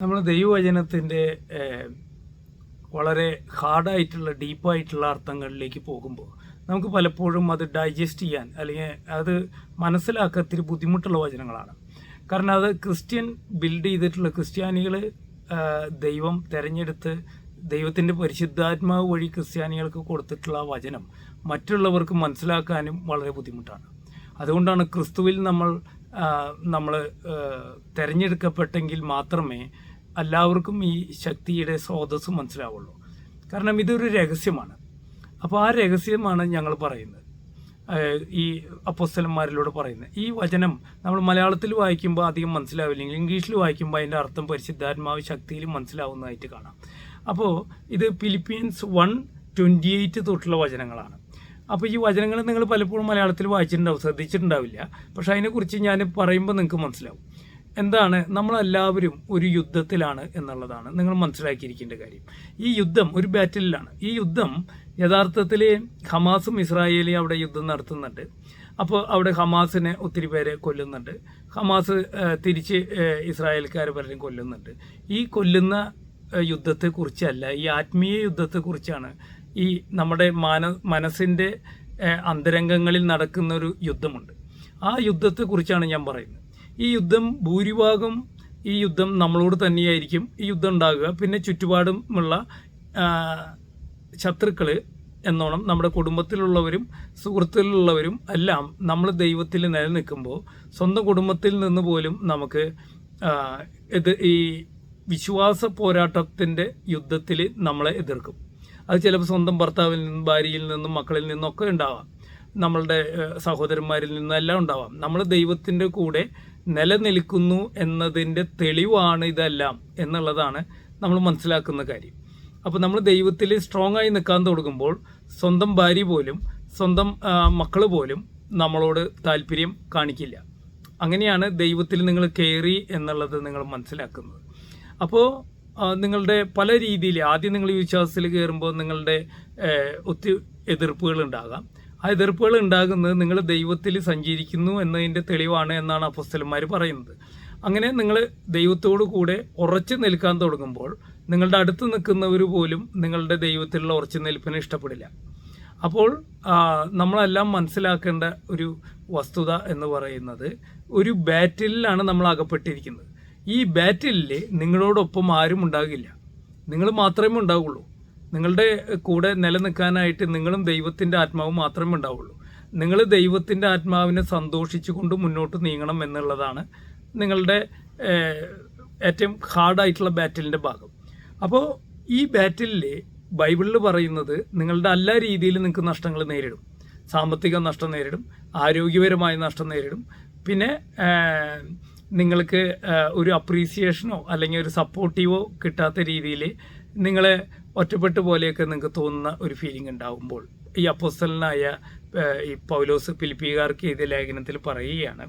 നമ്മൾ ദൈവവചനത്തിൻ്റെ വളരെ ഹാർഡായിട്ടുള്ള ഡീപ്പായിട്ടുള്ള അർത്ഥങ്ങളിലേക്ക് പോകുമ്പോൾ നമുക്ക് പലപ്പോഴും അത് ഡൈജസ്റ്റ് ചെയ്യാൻ അല്ലെങ്കിൽ അത് മനസ്സിലാക്കാൻ ഇത്തിരി ബുദ്ധിമുട്ടുള്ള വചനങ്ങളാണ്. കാരണം അത് ക്രിസ്ത്യൻ ബിൽഡ് ചെയ്തിട്ടുള്ള ക്രിസ്ത്യാനികൾ ദൈവം തിരഞ്ഞെടുത്ത് ദൈവത്തിൻ്റെ പരിശുദ്ധാത്മാവ് വഴി ക്രിസ്ത്യാനികൾക്ക് കൊടുത്തിട്ടുള്ള വചനം മറ്റുള്ളവർക്ക് മനസ്സിലാക്കാനും വളരെ ബുദ്ധിമുട്ടാണ്. അതുകൊണ്ടാണ് ക്രിസ്തുവിൽ നമ്മൾ തിരഞ്ഞെടുക്കപ്പെട്ടെങ്കിൽ മാത്രമേ എല്ലാവർക്കും ഈ ശക്തിയുടെ സ്രോതസ്സ് മനസ്സിലാവുള്ളൂ. കാരണം ഇതൊരു രഹസ്യമാണ്. അപ്പോൾ ആ രഹസ്യമാണ് ഞങ്ങൾ പറയുന്നത്, ഈ അപ്പോസ്തലന്മാരിലൂടെ പറയുന്നത്. ഈ വചനം നമ്മൾ മലയാളത്തിൽ വായിക്കുമ്പോൾ അധികം മനസ്സിലാവില്ലെങ്കിൽ ഇംഗ്ലീഷിൽ വായിക്കുമ്പോൾ അതിൻ്റെ അർത്ഥം പരിശുദ്ധാത്മാവ് ശക്തിയിൽ മനസ്സിലാവുന്നതായിട്ട് കാണാം. അപ്പോൾ ഇത് ഫിലിപ്പീൻസ് 1:28 തൊട്ടുള്ള വചനങ്ങളാണ്. അപ്പോൾ ഈ വചനങ്ങൾ നിങ്ങൾ പലപ്പോഴും മലയാളത്തിൽ വായിച്ചിട്ടുണ്ടാവും, ശ്രദ്ധിച്ചിട്ടുണ്ടാവില്ല. പക്ഷേ അതിനെക്കുറിച്ച് ഞാൻ പറയുമ്പോൾ നിങ്ങൾക്ക് മനസ്സിലാവും. എന്താണ്, നമ്മളെല്ലാവരും ഒരു യുദ്ധത്തിലാണ് എന്നുള്ളതാണ് നിങ്ങൾ മനസ്സിലാക്കിയിരിക്കേണ്ട കാര്യം. ഈ യുദ്ധം ഒരു ബാറ്റിലാണ്. ഈ യുദ്ധം യഥാർത്ഥത്തിൽ ഹമാസും ഇസ്രായേലും അവിടെ യുദ്ധം നടത്തുന്നുണ്ട്. അപ്പോൾ അവിടെ ഹമാസിനെ ഒത്തിരി പേരെ കൊല്ലുന്നുണ്ട്. ഹമാസ് തിരിച്ച് ഇസ്രായേൽക്കാരെ പലരും കൊല്ലുന്നുണ്ട്. ഈ കൊല്ലുന്ന യുദ്ധത്തെക്കുറിച്ചല്ല, ഈ ആത്മീയ യുദ്ധത്തെക്കുറിച്ചാണ്. ഈ നമ്മുടെ മനസ്സിൻ്റെ അന്തരംഗങ്ങളിൽ നടക്കുന്നൊരു യുദ്ധമുണ്ട്. ആ യുദ്ധത്തെക്കുറിച്ചാണ് ഞാൻ പറയുന്നത്. ഈ യുദ്ധം ഭൂരിഭാഗം ഈ യുദ്ധം നമ്മളോട് തന്നെയായിരിക്കും ഈ യുദ്ധം ഉണ്ടാകുക. പിന്നെ ചുറ്റുപാടുമുള്ള ശത്രുക്കൾ എന്നോണം നമ്മുടെ കുടുംബത്തിലുള്ളവരും സുഹൃത്തുക്കളിലുള്ളവരും എല്ലാം നമ്മൾ ദൈവത്തിൽ നിലനിൽക്കുമ്പോൾ സ്വന്തം കുടുംബത്തിൽ നിന്ന് പോലും നമുക്ക് ഈ വിശ്വാസ പോരാട്ടത്തിൻ്റെ യുദ്ധത്തിൽ നമ്മളെ എതിർക്കും. അത് ചിലപ്പോൾ സ്വന്തം ഭർത്താവിൽ നിന്നും ഭാര്യയിൽ നിന്നും മക്കളിൽ നിന്നൊക്കെ ഉണ്ടാവാം, നമ്മളുടെ സഹോദരന്മാരിൽ നിന്നും എല്ലാം ഉണ്ടാവാം. നമ്മൾ ദൈവത്തിൻ്റെ കൂടെ നിലനിൽക്കുന്നു എന്നതിൻ്റെ തെളിവാണ് ഇതെല്ലാം എന്നുള്ളതാണ് നമ്മൾ മനസ്സിലാക്കുന്ന കാര്യം. അപ്പോൾ നമ്മൾ ദൈവത്തിൽ സ്ട്രോങ് ആയി നിൽക്കാൻ തുടങ്ങുമ്പോൾ സ്വന്തം ഭാര്യ പോലും സ്വന്തം മക്കൾ പോലും നമ്മളോട് താല്പര്യം കാണിക്കില്ല. അങ്ങനെയാണ് ദൈവത്തിൽ നിങ്ങൾ കയറി എന്നുള്ളത് നിങ്ങൾ മനസ്സിലാക്കുന്നത്. അപ്പോൾ നിങ്ങളുടെ പല രീതിയിൽ ആദ്യം നിങ്ങൾ ഈ വിശ്വാസത്തിൽ കയറുമ്പോൾ നിങ്ങളുടെ ഒത്തിരി എതിർപ്പുകൾ ഉണ്ടാകാം. ആ എതിർപ്പുകൾ ഉണ്ടാകുന്നത് നിങ്ങൾ ദൈവത്തിൽ സഞ്ചരിക്കുന്നു എന്നതിൻ്റെ തെളിവാണ് എന്നാണ് അപ്പോസ്തലന്മാർ പറയുന്നത്. അങ്ങനെ നിങ്ങൾ ദൈവത്തോടു കൂടെ ഉറച്ചു നിൽക്കാൻ തുടങ്ങുമ്പോൾ നിങ്ങളുടെ അടുത്ത് നിൽക്കുന്നവർ പോലും നിങ്ങളുടെ ദൈവത്തിലുള്ള ഉറച്ചു നിൽപ്പിന് ഇഷ്ടപ്പെടില്ല. അപ്പോൾ നമ്മളെല്ലാം മനസ്സിലാക്കേണ്ട ഒരു വസ്തുത എന്ന് പറയുന്നത്, ഒരു ബാറ്റിലാണ് നമ്മൾ അകപ്പെട്ടിരിക്കുന്നത്. ഈ ബാറ്റിലിൽ നിങ്ങളോടൊപ്പം ആരും ഉണ്ടാകില്ല, നിങ്ങൾ മാത്രമേ ഉണ്ടാവുള്ളൂ. നിങ്ങളുടെ കൂടെ നിലനിൽക്കാനായിട്ട് നിങ്ങളും ദൈവത്തിൻ്റെ ആത്മാവും മാത്രമേ ഉണ്ടാവുള്ളൂ. നിങ്ങൾ ദൈവത്തിൻ്റെ ആത്മാവിനെ സന്തോഷിച്ചുകൊണ്ട് മുന്നോട്ട് നീങ്ങണം എന്നുള്ളതാണ് നിങ്ങളുടെ ഏറ്റവും ഹാർഡായിട്ടുള്ള ബാറ്റിലിൻ്റെ ഭാഗം. അപ്പോൾ ഈ ബാറ്റിലിൽ ബൈബിളിൽ പറയുന്നത് നിങ്ങളുടെ എല്ലാ രീതിയിലും നിങ്ങൾക്ക് നഷ്ടങ്ങൾ നേരിടും. സാമ്പത്തിക നഷ്ടം നേരിടും, ആരോഗ്യപരമായ നഷ്ടം നേരിടും. പിന്നെ നിങ്ങൾക്ക് ഒരു അപ്രീസിയേഷനോ അല്ലെങ്കിൽ ഒരു സപ്പോർട്ടീവോ കിട്ടാത്ത രീതിയിൽ നിങ്ങളെ ഒറ്റപ്പെട്ട പോലെയൊക്കെ നിങ്ങൾക്ക് തോന്നുന്ന ഒരു ഫീലിംഗ് ഉണ്ടാകുമ്പോൾ ഈ അപ്പോസ്തലനായ ഈ പൗലോസ് ഫിലിപ്പിക്കാർക്ക് എഴുതിയ ലേഖനത്തിൽ പറയുകയാണ്.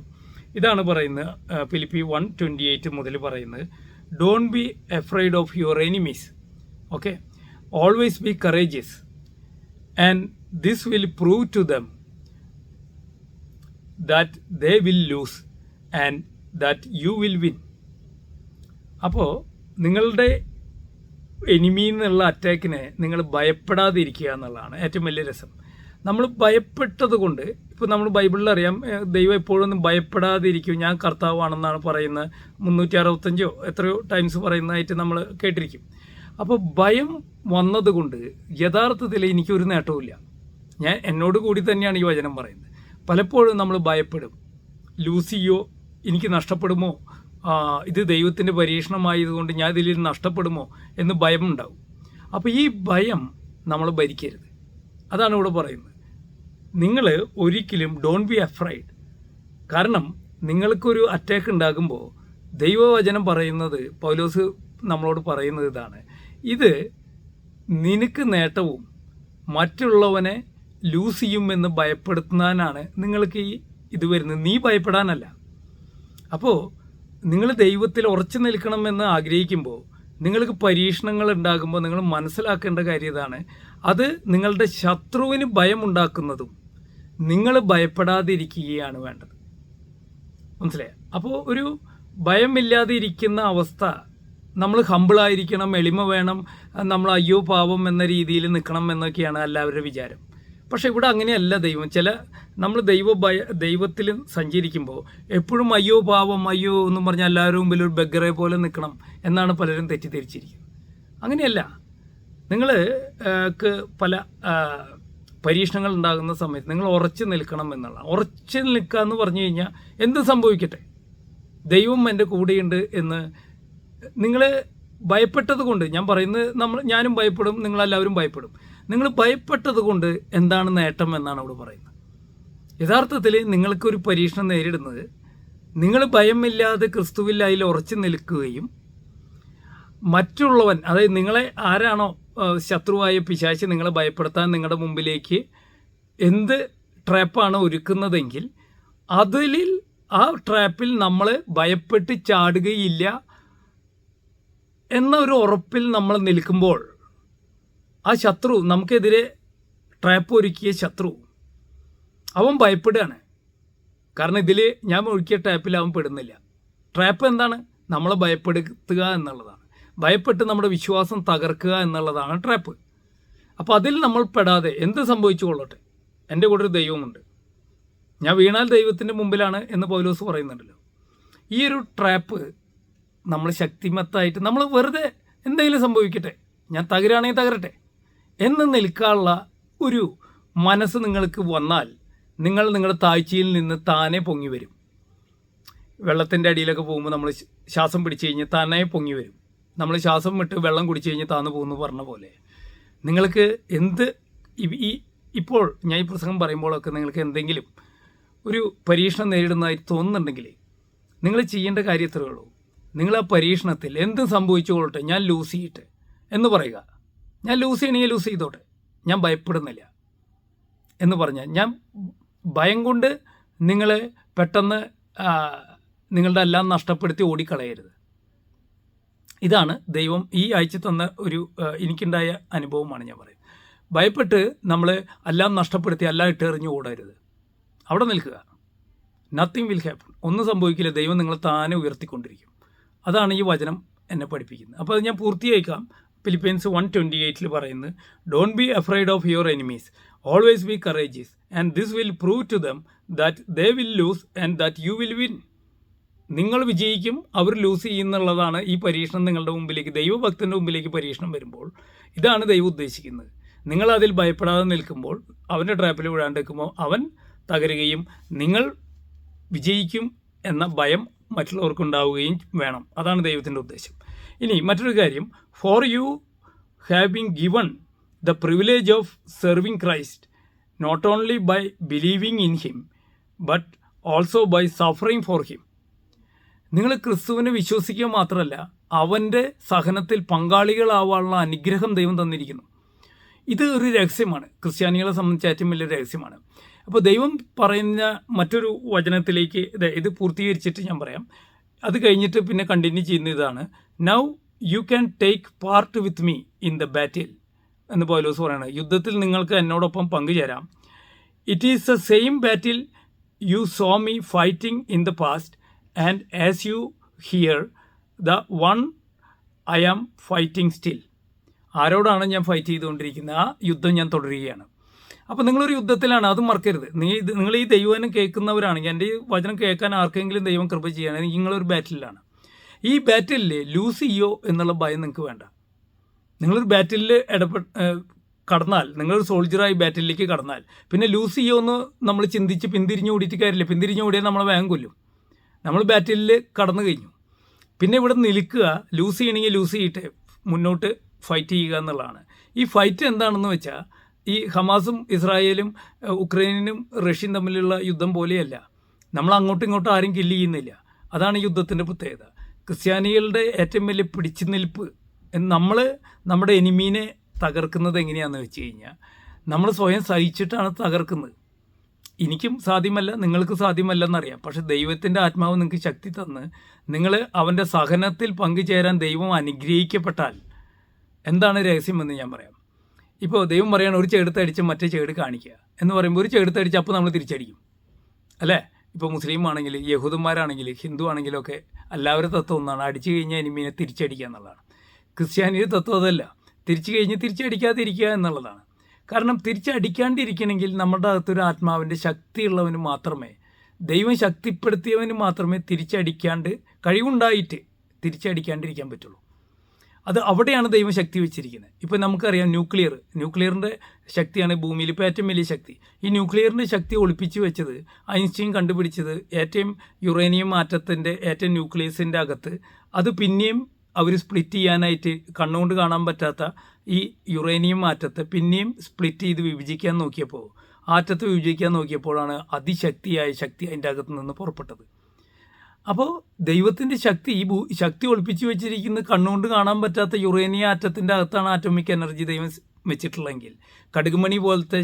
ഇതാണ് പറയുന്നത്, ഫിലിപ്പി 1:28 മുതൽ പറയുന്നത്, don't be afraid of your enemies, okay, always be courageous and this will prove to them that they will lose and that you will win. അപ്പോൾ നിങ്ങളുടെ എനിമി എന്നുള്ള അറ്റാക്കിനെ നിങ്ങൾ ഭയപ്പെടാതിരിക്കുക എന്നുള്ളതാണ് ഏറ്റവും വലിയ രസം. നമ്മൾ ഭയപ്പെട്ടത് കൊണ്ട്, ഇപ്പോൾ നമ്മൾ ബൈബിളിൽ അറിയാം, ദൈവം എപ്പോഴൊന്നും ഭയപ്പെടാതിരിക്കും, ഞാൻ കർത്താവാണെന്നാണ് പറയുന്നത്. 365 എത്രയോ ടൈംസ് പറയുന്നതായിട്ട് നമ്മൾ കേട്ടിരിക്കും. അപ്പോൾ ഭയം വന്നതുകൊണ്ട് യഥാർത്ഥത്തിൽ എനിക്കൊരു നേട്ടവുമില്ല. ഞാൻ എന്നോട് കൂടി തന്നെയാണ് ഈ വചനം പറയുന്നത്. പലപ്പോഴും നമ്മൾ ഭയപ്പെടും, ലൂസ് ചെയ്യോ, എനിക്ക് നഷ്ടപ്പെടുമോ, ഇത് ദൈവത്തിൻ്റെ പരീക്ഷണമായതുകൊണ്ട് ഞാൻ ഇതിൽ നഷ്ടപ്പെടുമോ എന്ന് ഭയം ഉണ്ടാവും. അപ്പോൾ ഈ ഭയം നമ്മൾ ഭരിക്കരുത്. അതാണ് ഇവിടെ പറയുന്നത്. നിങ്ങൾ ഒരിക്കലും ഡോണ്ട് ബി അഫ്രൈഡ്. കാരണം നിങ്ങൾക്കൊരു അറ്റാക്ക് ഉണ്ടാകുമ്പോൾ ദൈവവചനം പറയുന്നത്, പൗലോസ് നമ്മളോട് പറയുന്നത് ഇതാണ്, ഇത് നിനക്ക് നേട്ടവും മറ്റുള്ളവനെ ലൂസ് ചെയ്യുമെന്ന് ഭയപ്പെടുത്താനാണ് നിങ്ങൾക്ക് ഇത് വരുന്നത്, നീ ഭയപ്പെടാനല്ല. അപ്പോൾ നിങ്ങൾ ദൈവത്തിൽ ഉറച്ചു നിൽക്കണമെന്ന് ആഗ്രഹിക്കുമ്പോൾ നിങ്ങൾക്ക് പരീക്ഷണങ്ങൾ ഉണ്ടാകുമ്പോൾ നിങ്ങൾ മനസ്സിലാക്കേണ്ട കാര്യം ഇതാണ്, അത് നിങ്ങളുടെ ശത്രുവിന് ഭയമുണ്ടാക്കുന്നതും നിങ്ങൾ ഭയപ്പെടാതിരിക്കുകയാണ് വേണ്ടത്. മനസ്സിലായോ? അപ്പോൾ ഒരു ഭയമില്ലാതെ ഇരിക്കുന്ന അവസ്ഥ നമ്മൾ ഹമ്പിളായിരിക്കണം, എളിമ വേണം, നമ്മൾ അയ്യോ പാവം എന്ന രീതിയിൽ നിൽക്കണം എന്നൊക്കെയാണ് എല്ലാവരുടെ വിചാരം. പക്ഷേ ഇവിടെ അങ്ങനെയല്ല ദൈവം. നമ്മൾ ദൈവത്തിൽ സഞ്ചരിക്കുമ്പോൾ എപ്പോഴും അയ്യോ പാവം അയ്യോ എന്നും പറഞ്ഞാൽ എല്ലാവരും മുമ്പിൽ ഒരു ബെഗറെ പോലെ നിൽക്കണം എന്നാണ് പലരും തെറ്റിദ്ധരിച്ചിരിക്കുന്നത്. അങ്ങനെയല്ല. നിങ്ങൾക്ക് പല പരീക്ഷണങ്ങൾ ഉണ്ടാകുന്ന സമയത്ത് നിങ്ങൾ ഉറച്ചു നിൽക്കണം എന്നുള്ള. ഉറച്ചു നിൽക്കുക എന്ന് പറഞ്ഞു കഴിഞ്ഞാൽ എന്ത് സംഭവിക്കട്ടെ, ദൈവം എൻ്റെ കൂടെയുണ്ട് എന്ന് നിങ്ങൾ ഭയപ്പെട്ടത് കൊണ്ട്, ഞാൻ പറയുന്നത് ഞാനും ഭയപ്പെടും, നിങ്ങളെല്ലാവരും ഭയപ്പെടും. നിങ്ങൾ ഭയപ്പെട്ടത് കൊണ്ട് എന്താണ് നേട്ടം എന്നാണ് അവിടെ പറയുന്നത്. യഥാർത്ഥത്തിൽ നിങ്ങൾക്കൊരു പരീക്ഷണം നേരിടുന്നത് നിങ്ങൾ ഭയമില്ലാതെ ക്രിസ്തുവിൽ അതിൽ ഉറച്ചു നിൽക്കുകയും മറ്റുള്ളവൻ, അതായത് നിങ്ങളെ ആരാണോ ശത്രുവായ പിശാച് നിങ്ങളെ ഭയപ്പെടുത്താൻ നിങ്ങളുടെ മുമ്പിലേക്ക് എന്ത് ട്രാപ്പാണ് ഒരുക്കുന്നതെങ്കിൽ ആ ട്രാപ്പിൽ നമ്മൾ ഭയപ്പെട്ട് ചാടുകയില്ല എന്ന ഒരു ഉറപ്പിൽ നമ്മൾ നിൽക്കുമ്പോൾ ആ ശത്രു, നമുക്കെതിരെ ട്രാപ്പ് ഒരുക്കിയ ശത്രു, അവൻ ഭയപ്പെടുകയാണ്. കാരണം ഇതിൽ ഞാൻ ഒഴുക്കിയ ട്രാപ്പിൽ അവൻ പെടുന്നില്ല. ട്രാപ്പ് എന്താണ്? നമ്മളെ ഭയപ്പെടുത്തുക എന്നുള്ളതാണ്. ഭയപ്പെട്ട് നമ്മുടെ വിശ്വാസം തകർക്കുക എന്നുള്ളതാണ് ട്രാപ്പ്. അപ്പോൾ അതിൽ നമ്മൾ പെടാതെ എന്ത് സംഭവിച്ചു കൊള്ളട്ടെ, എൻ്റെ കൂടെ ഒരു ദൈവമുണ്ട്, ഞാൻ വീണാൽ ദൈവത്തിൻ്റെ മുമ്പിലാണ് എന്ന് പൗലോസ് പറയുന്നുണ്ടല്ലോ. ഈ ഒരു ട്രാപ്പ് നമ്മൾ ശക്തിമത്തായിട്ട് നമ്മൾ വെറുതെ എന്തെങ്കിലും സംഭവിക്കട്ടെ, ഞാൻ തകരുകയാണെങ്കിൽ തകരട്ടെ എന്ന് നിൽക്കാനുള്ള ഒരു മനസ്സ് നിങ്ങൾക്ക് വന്നാൽ നിങ്ങളുടെ താഴ്ചയിൽ നിന്ന് താനെ പൊങ്ങി വരും. വെള്ളത്തിൻ്റെ അടിയിലൊക്കെ പോകുമ്പോൾ നമ്മൾ ശ്വാസം പിടിച്ചു കഴിഞ്ഞാൽ താനെ പൊങ്ങി വരും. നമ്മൾ ശ്വാസം വിട്ട് വെള്ളം കുടിച്ചു കഴിഞ്ഞാൽ താന്നു പോകുന്നു പറഞ്ഞ പോലെ നിങ്ങൾക്ക് ഇപ്പോൾ ഞാൻ ഈ പ്രസംഗം പറയുമ്പോഴൊക്കെ നിങ്ങൾക്ക് എന്തെങ്കിലും ഒരു പരീക്ഷണം നേരിടുന്നതായി തോന്നുന്നുണ്ടെങ്കിൽ നിങ്ങൾ ചെയ്യേണ്ട കാര്യത്രേ ഉള്ളൂ. നിങ്ങൾ ആ പരീക്ഷണത്തിൽ എന്ത് സംഭവിച്ചു കൊള്ളട്ടെ, ഞാൻ ലൂസ് ചെയ്യട്ടെ എന്ന് പറയുക. ഞാൻ ലൂസ് ചെയ്യണമെങ്കിൽ ലൂസ് ചെയ്തോട്ടെ, ഞാൻ ഭയപ്പെടുന്നില്ല എന്ന് പറഞ്ഞാൽ, ഞാൻ ഭയം കൊണ്ട് നിങ്ങൾ പെട്ടെന്ന് നിങ്ങളുടെ എല്ലാം നഷ്ടപ്പെടുത്തി ഓടിക്കളയരുത്. ഇതാണ് ദൈവം ഈ ആഴ്ച തന്ന എനിക്കുണ്ടായ അനുഭവമാണ് ഞാൻ പറയുന്നത്. ഭയപ്പെട്ട് നമ്മൾ എല്ലാം നഷ്ടപ്പെടുത്തി എല്ലാം ഇട്ടെറിഞ്ഞ് ഓടരുത്. അവിടെ നിൽക്കുക. Nothing will happen. ഒന്നും സംഭവിക്കില്ല. ദൈവം നിങ്ങളെ താനെ ഉയർത്തിക്കൊണ്ടിരിക്കും. അതാണ് ഈ വചനം എന്നെ പഠിപ്പിക്കുന്നത്. അപ്പോൾ അത് ഞാൻ പൂർത്തിയാക്കാം. ഫിലിപ്പീൻസ് 1:28 പറയുന്നത്, don't be afraid of your enemies, always be courageous, and this will prove to them that they will lose and that you will win. നിങ്ങൾ വിജയിക്കും, അവർ ലൂസ് ചെയ്യുന്നുള്ളതാണ് ഈ പരീക്ഷണം നിങ്ങളുടെ മുമ്പിലേക്ക്, ദൈവഭക്തൻ്റെ മുമ്പിലേക്ക് പരീക്ഷണം വരുമ്പോൾ ഇതാണ് ദൈവം ഉദ്ദേശിക്കുന്നത്. നിങ്ങളതിൽ ഭയപ്പെടാതെ നിൽക്കുമ്പോൾ, അവൻ്റെ ട്രാപ്പിൽ വീഴാണ്ട് നിൽക്കുമ്പോൾ അവൻ തകരുകയും നിങ്ങൾ വിജയിക്കും എന്ന ഭയം മറ്റുള്ളവർക്കുണ്ടാവുകയും വേണം. അതാണ് ദൈവത്തിൻ്റെ ഉദ്ദേശം. ഇനി മറ്റൊരു കാര്യം, for you have been given the privilege of serving Christ not only by believing in him but also by suffering for him. നിങ്ങൾ ക്രിസ്തുവിനെ വിശ്വസിക്കുക മാത്രമല്ല, അവൻ്റെ സഹനത്തിൽ പങ്കാളികളാവാനുള്ള അനുഗ്രഹം ദൈവം തന്നിരിക്കുന്നു. ഇത് ഒരു രഹസ്യമാണ്, ക്രിസ്ത്യാനികളെ സംബന്ധിച്ച് ഏറ്റവും വലിയ രഹസ്യമാണ്. അപ്പോൾ ദൈവം പറയുന്ന മറ്റൊരു വചനത്തിലേക്ക് ഇത് പൂർത്തീകരിച്ചിട്ട് ഞാൻ പറയാം. അത് കഴിഞ്ഞിട്ട് പിന്നെ കണ്ടിന്യൂ ചെയ്യുന്ന ഇതാണ്, now you can take part with me in the battle എന്ന് പൗലോസ് പറയുന്നത്. യുദ്ധത്തിൽ നിങ്ങൾക്ക് എന്നോടൊപ്പം പങ്കുചേരാം. It is the same battle you saw me fighting in the past and as you hear the one I am fighting still. ആരോടാണ് ഞാൻ fight ചെയ്തുകൊണ്ടിരിക്കുന്നത്? ആ യുദ്ധം ഞാൻ തുടരുകയാണ്. അപ്പോൾ നിങ്ങളൊരു യുദ്ധത്തിലാണ്, അതും മറക്കരുത്. നിങ്ങൾ ഈ ദൈവവചനം കേൾക്കുന്നവരാണെങ്കിൽ, എൻ്റെ ഈ വചനം കേൾക്കാൻ ആർക്കെങ്കിലും ദൈവം കൃപ ചെയ്യുകയാണെങ്കിൽ നിങ്ങളൊരു ബാറ്റിലാണ്. ഈ ബാറ്റിലിൽ ലൂസ് ചെയ്യോ എന്നുള്ള ഭയം നിങ്ങൾക്ക് വേണ്ട. നിങ്ങളൊരു ബാറ്റിലിൽ കടന്നാൽ, നിങ്ങളൊരു സോൾജറായി ബാറ്റിലേക്ക് കടന്നാൽ പിന്നെ ലൂസ് ചെയ്യോ എന്ന് നമ്മൾ ചിന്തിച്ച് പിന്തിരിഞ്ഞ് ഓടിയിട്ട് കാര്യമില്ല. പിന്തിരിഞ്ഞ് ഓടിയാൽ നമ്മളെ വേഗം കൊല്ലും. നമ്മൾ ബാറ്റിലിൽ കടന്നു കഴിഞ്ഞു. പിന്നെ ഇവിടെ നിൽക്കുക, ലൂസ് ചെയ്യണമെങ്കിൽ ലൂസ് ചെയ്തിട്ട് മുന്നോട്ട് ഫൈറ്റ് ചെയ്യുക എന്നുള്ളതാണ്. ഈ ഫൈറ്റ് എന്താണെന്ന് വെച്ചാൽ, ഈ ഹമാസും ഇസ്രായേലും ഉക്രൈനും റഷ്യയും തമ്മിലുള്ള യുദ്ധം പോലെയല്ല. നമ്മൾ അങ്ങോട്ടും ഇങ്ങോട്ടും ആരും കില്ല് ചെയ്യുന്നില്ല. അതാണ് യുദ്ധത്തിൻ്റെ പ്രത്യേകത. ക്രിസ്ത്യാനികളുടെ ഏറ്റവും വലിയ പിടിച്ചു നിൽപ്പ്, നമ്മൾ നമ്മുടെ എനിമീനെ തകർക്കുന്നത് എങ്ങനെയാണെന്ന് വെച്ച് കഴിഞ്ഞാൽ, നമ്മൾ സ്വയം സഹിച്ചിട്ടാണ് തകർക്കുന്നത്. എനിക്കും സാധ്യമല്ല, നിങ്ങൾക്ക് സാധ്യമല്ലെന്നറിയാം. പക്ഷെ ദൈവത്തിൻ്റെ ആത്മാവ് നിങ്ങൾക്ക് ശക്തി തന്ന് നിങ്ങൾ അവൻ്റെ സഹനത്തിൽ പങ്കുചേരാൻ ദൈവം അനുഗ്രഹിക്കപ്പെട്ടാൽ എന്താണ് രഹസ്യമെന്ന് ഞാൻ പറയാം. ഇപ്പോൾ ദൈവം പറയുകയാണ്, ഒരു ചെടുത്തടിച്ച് മറ്റേ ചെട് കാണിക്കുക എന്ന് പറയുമ്പോൾ, ഒരു ചെടുത്തടിച്ച് അപ്പോൾ നമ്മൾ തിരിച്ചടിക്കും അല്ലേ? ഇപ്പോൾ മുസ്ലിം ആണെങ്കിൽ, യഹൂദന്മാരാണെങ്കിൽ, ഹിന്ദു ആണെങ്കിലും ഒക്കെ എല്ലാവരുടെ തത്വം ഒന്നാണ്, അടിച്ചു കഴിഞ്ഞാൽ എനിമീനെ തിരിച്ചടിക്കുക എന്നുള്ളതാണ്. ക്രിസ്ത്യാനിയുടെ തത്വം അതല്ല, തിരിച്ചു കഴിഞ്ഞ് തിരിച്ചടിക്കാതിരിക്കുക എന്നുള്ളതാണ്. കാരണം തിരിച്ചടിക്കാണ്ടിരിക്കണമെങ്കിൽ നമ്മുടെ അകത്തൊരു ആത്മാവിൻ്റെ ശക്തിയുള്ളവന് മാത്രമേ, ദൈവം ശക്തിപ്പെടുത്തിയവന് മാത്രമേ തിരിച്ചടിക്കാണ്ട് കഴിവുണ്ടായിട്ട് തിരിച്ചടിക്കാണ്ടിരിക്കാൻ പറ്റുള്ളൂ. അത് അവിടെയാണ് ദൈവം ശക്തി വെച്ചിരിക്കുന്നത്. ഇപ്പോൾ നമുക്കറിയാം ന്യൂക്ലിയറിൻ്റെ ശക്തിയാണ് ഭൂമിയിൽ ഇപ്പോൾ ഏറ്റവും വലിയ ശക്തി. ഈ ന്യൂക്ലിയറിൻ്റെ ശക്തി ഒളിപ്പിച്ച് വെച്ചത് ഐൻസ്റ്റീൻ കണ്ടുപിടിച്ചത് ഏറ്റവും യുറേനിയം ആറ്റത്തിൻ്റെ ഏറ്റവും ന്യൂക്ലിയസിൻ്റെ അകത്ത് അത് പിന്നെയും അവർ സ്പ്ലിറ്റ് ചെയ്യാനായിട്ട് കണ്ണുകൊണ്ട് കാണാൻ പറ്റാത്ത ഈ യുറേനിയം ആറ്റത്തെ പിന്നെയും സ്പ്ലിറ്റ് ചെയ്ത് വിഭജിക്കാൻ നോക്കിയപ്പോൾ, ആറ്റത്തെ വിഭജിക്കാൻ നോക്കിയപ്പോഴാണ് അതിശക്തിയായ ശക്തി അതിൻ്റെ അകത്ത് നിന്ന് പുറപ്പെട്ടത്. അപ്പോൾ ദൈവത്തിൻ്റെ ശക്തി, ഈ ശക്തി ഒളിപ്പിച്ച് വെച്ചിരിക്കുന്ന കണ്ണുകൊണ്ട് കാണാൻ പറ്റാത്ത യുറേനിയം ആറ്റത്തിൻ്റെ അകത്താണ് ആറ്റോമിക് എനർജി ദൈവം വെച്ചിട്ടുള്ളതെങ്കിൽ, കടുകുമണി പോലത്തെ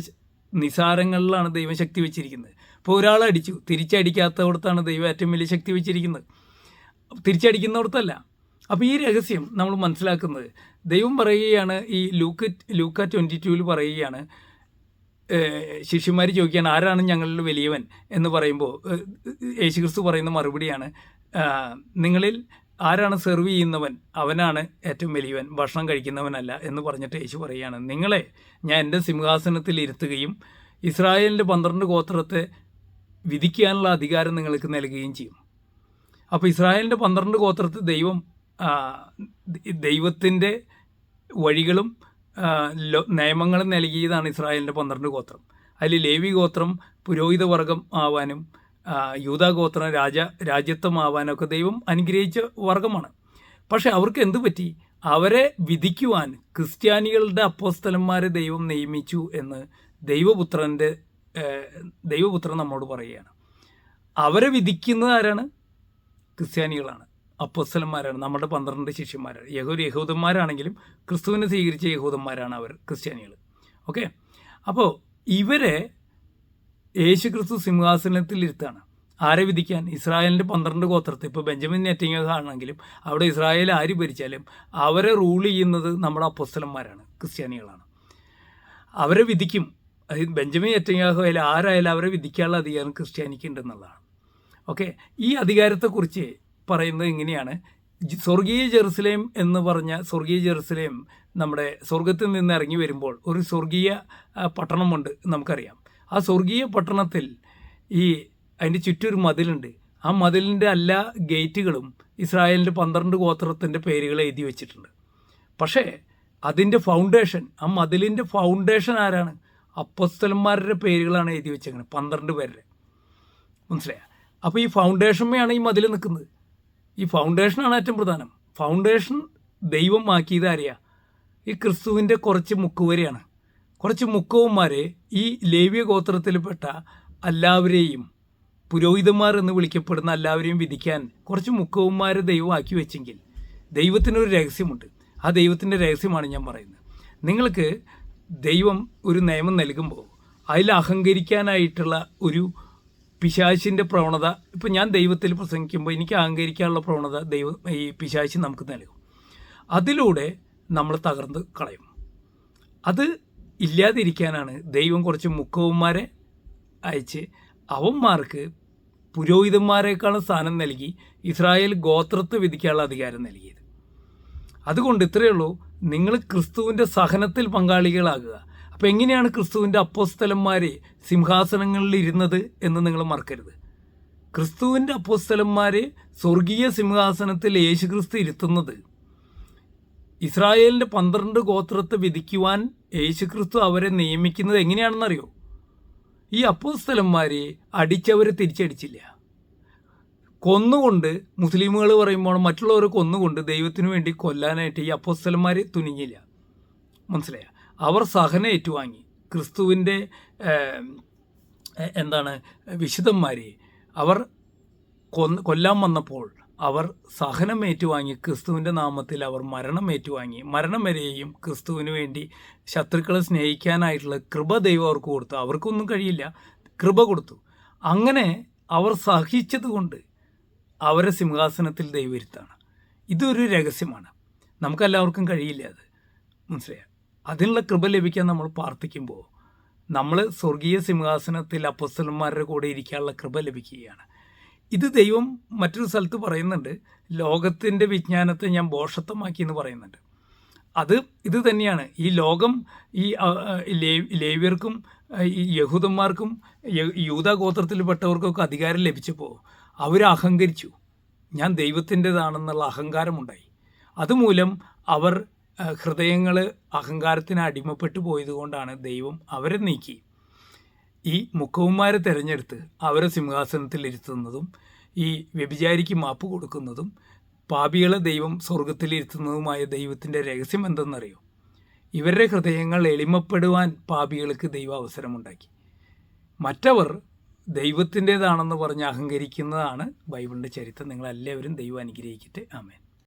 നിസാരങ്ങളിലാണ് ദൈവം ശക്തി വെച്ചിരിക്കുന്നത്. ഇപ്പോൾ ഒരാളടിച്ചു, തിരിച്ചടിക്കാത്തവിടത്താണ് ദൈവം ഏറ്റവും വലിയ ശക്തി വെച്ചിരിക്കുന്നത്, തിരിച്ചടിക്കുന്നിടത്തല്ല. അപ്പോൾ ഈ രഹസ്യം നമ്മൾ മനസ്സിലാക്കുന്നത്, ദൈവം പറയുകയാണ്, ഈ ലൂക്ക 22 പറയുകയാണ്, ശിഷ്യന്മാർ ചോദിക്കുകയാണ് ആരാണ് ഞങ്ങളിൽ വലിയവൻ എന്ന് പറയുമ്പോൾ യേശുക്രിസ്തു പറയുന്ന മറുപടിയാണ്, നിങ്ങളിൽ ആരാണ് സെർവ് ചെയ്യുന്നവൻ അവനാണ് ഏറ്റവും വലിയവൻ, ഭക്ഷണം കഴിക്കുന്നവനല്ല എന്ന് പറഞ്ഞിട്ട് യേശു പറയുകയാണ്, നിങ്ങളെ ഞാൻ എൻ്റെ സിംഹാസനത്തിൽ ഇരുത്തുകയും ഇസ്രായേലിൻ്റെ 12 ഗോത്രത്തെ വിധിക്കാനുള്ള അധികാരം നിങ്ങൾക്ക് നൽകുകയും ചെയ്യും. അപ്പോൾ ഇസ്രായേലിൻ്റെ 12 ഗോത്രത്തെ ദൈവത്തിൻ്റെ വഴികളും നിയമങ്ങളും നൽകിയതാണ് ഇസ്രായേലിൻ്റെ 12 ഗോത്രം. അതിൽ ലേവി ഗോത്രം പുരോഹിത വർഗം ആവാനും യൂദാ ഗോത്രം രാജ്യത്വമാവാനൊക്കെ ദൈവം അനുഗ്രഹിച്ച വർഗമാണ്. പക്ഷെ അവർക്ക് എന്തു പറ്റി? അവരെ വിധിക്കുവാൻ ക്രിസ്ത്യാനികളുടെ അപ്പോസ്തലന്മാരെ ദൈവം നിയമിച്ചു എന്ന് ദൈവപുത്രൻ നമ്മോട് പറയുകയാണ്. അവരെ വിധിക്കുന്നത് ആരാണ്? ക്രിസ്ത്യാനികളാണ്, അപ്പോസ്തലന്മാരാണ്, നമ്മുടെ 12 ശിഷ്യന്മാരാണ്. യഹൂദന്മാരാണെങ്കിലും ക്രിസ്തുവിനെ സ്വീകരിച്ച യഹൂദന്മാരാണ് അവർ, ക്രിസ്ത്യാനികൾ. ഓക്കെ, അപ്പോൾ ഇവരെ യേശുക്രിസ്തു സിംഹാസനത്തിൽ ഇരുത്താണ്. ആരെ വിധിക്കാൻ? ഇസ്രായേലിൻ്റെ 12 ഗോത്രത്തെ. ഇപ്പോൾ ബെഞ്ചമിൻ നെറ്റന്യാഹു ആണെങ്കിലും അവിടെ ഇസ്രായേൽ ആര് ഭരിച്ചാലും അവരെ റൂൾ ചെയ്യുന്നത് നമ്മുടെ അപ്പോസ്തലന്മാരാണ്, ക്രിസ്ത്യാനികളാണ്. അവരെ വിധിക്കും. അത് ബെഞ്ചമിൻ നെറ്റന്യാഹു ആയാലും ആരായാലും അവരെ വിധിക്കാനുള്ള അധികാരം ക്രിസ്ത്യാനിക്ക് ഉണ്ടെന്നുള്ളതാണ്. ഓക്കെ, ഈ അധികാരത്തെക്കുറിച്ച് പറയുന്നത് ഇങ്ങനെയാണ്. സ്വർഗീയ ജെറുസലേം എന്ന് പറഞ്ഞ സ്വർഗീയ ജെറുസലേം നമ്മുടെ സ്വർഗത്തിൽ നിന്ന് ഇറങ്ങി വരുമ്പോൾ ഒരു സ്വർഗീയ പട്ടണമുണ്ട്, നമുക്കറിയാം. ആ സ്വർഗീയ പട്ടണത്തിൽ അതിൻ്റെ ചുറ്റും ഒരു മതിലുണ്ട്. ആ മതിലിൻ്റെ എല്ലാ ഗേറ്റുകളും ഇസ്രായേലിൻ്റെ 12 ഗോത്രത്തിൻ്റെ പേരുകൾ എഴുതി വെച്ചിട്ടുണ്ട്. പക്ഷേ അതിൻ്റെ ഫൗണ്ടേഷൻ, ആ മതിലിൻ്റെ ഫൗണ്ടേഷൻ ആരാണ്? അപ്പോസ്തലന്മാരുടെ പേരുകളാണ് എഴുതി വെച്ചേക്കുന്നത്, 12 പേരുടെ. മനസ്സിലായ? അപ്പോൾ ഈ ഫൗണ്ടേഷന്മയാണ് ഈ മതിൽ നിൽക്കുന്നത്. ഈ ഫൗണ്ടേഷനാണ് ഏറ്റവും പ്രധാനം. ഫൗണ്ടേഷൻ ദൈവം ആക്കിയത് ആരെയാണ്? ഈ ക്രിസ്തുവിൻ്റെ കുറച്ച് മുക്കുവരെയാണ്. കുറച്ച് മുക്കവന്മാർ ഈ ലേവ്യ ഗോത്രത്തിൽപ്പെട്ട എല്ലാവരെയും, പുരോഹിതന്മാർ എന്ന് വിളിക്കപ്പെടുന്ന എല്ലാവരെയും വിധിക്കാൻ കുറച്ച് മുക്കവന്മാരെ ദൈവം ആക്കി വെച്ചെങ്കിൽ ദൈവത്തിനൊരു രഹസ്യമുണ്ട്. ആ ദൈവത്തിൻ്റെ രഹസ്യമാണ് ഞാൻ പറയുന്നത്. നിങ്ങൾക്ക് ദൈവം ഒരു നിയമം നൽകുമ്പോൾ അതിൽ അഹങ്കരിക്കാനായിട്ടുള്ള ഒരു പിശാചിൻ്റെ പ്രവണത, ഇപ്പോൾ ഞാൻ ദൈവത്തിൽ പ്രസംഗിക്കുമ്പോൾ എനിക്ക് അഹങ്കരിക്കാനുള്ള പ്രവണത ഈ പിശാചി നമുക്ക് നൽകും. അതിലൂടെ നമ്മൾ തകർന്ന് കളയും. അത് ഇല്ലാതിരിക്കാനാണ് ദൈവം കുറച്ച് മുക്കവന്മാരെ അയച്ച് അവന്മാർക്ക് പുരോഹിതന്മാരെക്കാളും സ്ഥാനം നൽകി ഇസ്രായേൽ ഗോത്രത്തെ വിധിക്കാനുള്ള അധികാരം നൽകിയത്. അതുകൊണ്ട് ഇത്രയേ ഉള്ളൂ, നിങ്ങൾ ക്രിസ്തുവിൻ്റെ സഹനത്തിൽ പങ്കാളികളാകുക. അപ്പോൾ എങ്ങനെയാണ് ക്രിസ്തുവിൻ്റെ അപ്പോസ്തലന്മാർ സിംഹാസനങ്ങളിൽ ഇരുന്നത് എന്ന് നിങ്ങൾ മറക്കരുത്. ക്രിസ്തുവിൻ്റെ അപ്പോസ്തലന്മാർ സ്വർഗീയ സിംഹാസനത്തിൽ യേശുക്രിസ്തു ഇരുത്തുന്നത് ഇസ്രായേലിൻ്റെ 12 ഗോത്രത്തെ വിധിക്കുവാൻ യേശുക്രിസ്തു അവരെ നിയമിക്കുന്നത് എങ്ങനെയാണെന്നറിയോ? ഈ അപ്പോസ്തലന്മാർ അടിച്ചവരെ തിരിച്ചടിച്ചില്ല. കൊന്നുകൊണ്ട്, മുസ്ലിമുകൾ പറയുമ്പോൾ മറ്റുള്ളവരെ കൊന്നുകൊണ്ട് ദൈവത്തിനു വേണ്ടി കൊല്ലാനായിട്ട് ഈ അപ്പോസ്തലന്മാർ തുനിഞ്ഞില്ല. മനസ്സിലായ? അവർ സഹനം ഏറ്റുവാങ്ങി. ക്രിസ്തുവിൻ്റെ വിശുദ്ധന്മാരെ അവർ കൊല്ലാൻ വന്നപ്പോൾ അവർ സഹനം ഏറ്റുവാങ്ങി. ക്രിസ്തുവിൻ്റെ നാമത്തിൽ അവർ മരണം ഏറ്റുവാങ്ങി. മരണം വരെയും ക്രിസ്തുവിന് വേണ്ടി ശത്രുക്കളെ സ്നേഹിക്കാനായിട്ടുള്ള കൃപ ദൈവം അവർക്ക് കൊടുത്തു. അവർക്കൊന്നും കഴിയില്ല, കൃപ കൊടുത്തു. അങ്ങനെ അവർ സഹിച്ചത് കൊണ്ട് അവരെ സിംഹാസനത്തിൽ ദൈവം ഇരുത്താണ്. ഇതൊരു രഹസ്യമാണ്, നമുക്കെല്ലാവർക്കും കഴിയില്ല അത്. മനസ്സിലായ? അതിനുള്ള കൃപ ലഭിക്കാൻ നമ്മൾ പ്രാർത്ഥിക്കുമ്പോൾ നമ്മൾ സ്വർഗീയ സിംഹാസനത്തിൽ അപ്പോസ്തലന്മാരുടെ കൂടെ ഇരിക്കാനുള്ള കൃപ ലഭിക്കുകയാണ്. ഇത് ദൈവം മറ്റൊരു സ്ഥലത്ത് പറയുന്നുണ്ട്, ലോകത്തിൻ്റെ വിജ്ഞാനത്തെ ഞാൻ ഭോഷത്വമാക്കി എന്ന് പറയുന്നുണ്ട്. ഇത് തന്നെയാണ് ഈ ലോകം ഈ ലേവ്യർക്കും ഈ യഹൂദന്മാർക്കും യൂദാ ഗോത്രത്തിൽപ്പെട്ടവർക്കൊക്കെ അധികാരം ലഭിച്ചപ്പോൾ അവർ അഹങ്കരിച്ചു. ഞാൻ ദൈവത്തിൻ്റെതാണെന്നുള്ള അഹങ്കാരമുണ്ടായി. അതുമൂലം അവർ ഹൃദയങ്ങൾ അഹങ്കാരത്തിന് അടിമപ്പെട്ടു പോയതുകൊണ്ടാണ് ദൈവം അവരെ നീക്കി ഈ മുഖവന്മാരെ തിരഞ്ഞെടുത്ത് അവരെ സിംഹാസനത്തിൽ ഇരുത്തുന്നതും ഈ വ്യഭിചാരിക്ക് മാപ്പ് കൊടുക്കുന്നതും പാപികളെ ദൈവം സ്വർഗത്തിലിരുത്തുന്നതുമായ ദൈവത്തിൻ്റെ രഹസ്യം എന്തെന്നറിയോ? ഇവരുടെ ഹൃദയങ്ങൾ എളിമപ്പെടുവാൻ പാപികൾക്ക് ദൈവം അവസരമുണ്ടാക്കി. മറ്റവർ ദൈവത്തിൻ്റേതാണെന്ന് പറഞ്ഞ് അഹങ്കരിക്കുന്നതാണ് ബൈബിളിൻ്റെ ചരിത്രം. നിങ്ങളെല്ലാവരും ദൈവം അനുഗ്രഹിക്കട്ടെ. ആമേൻ.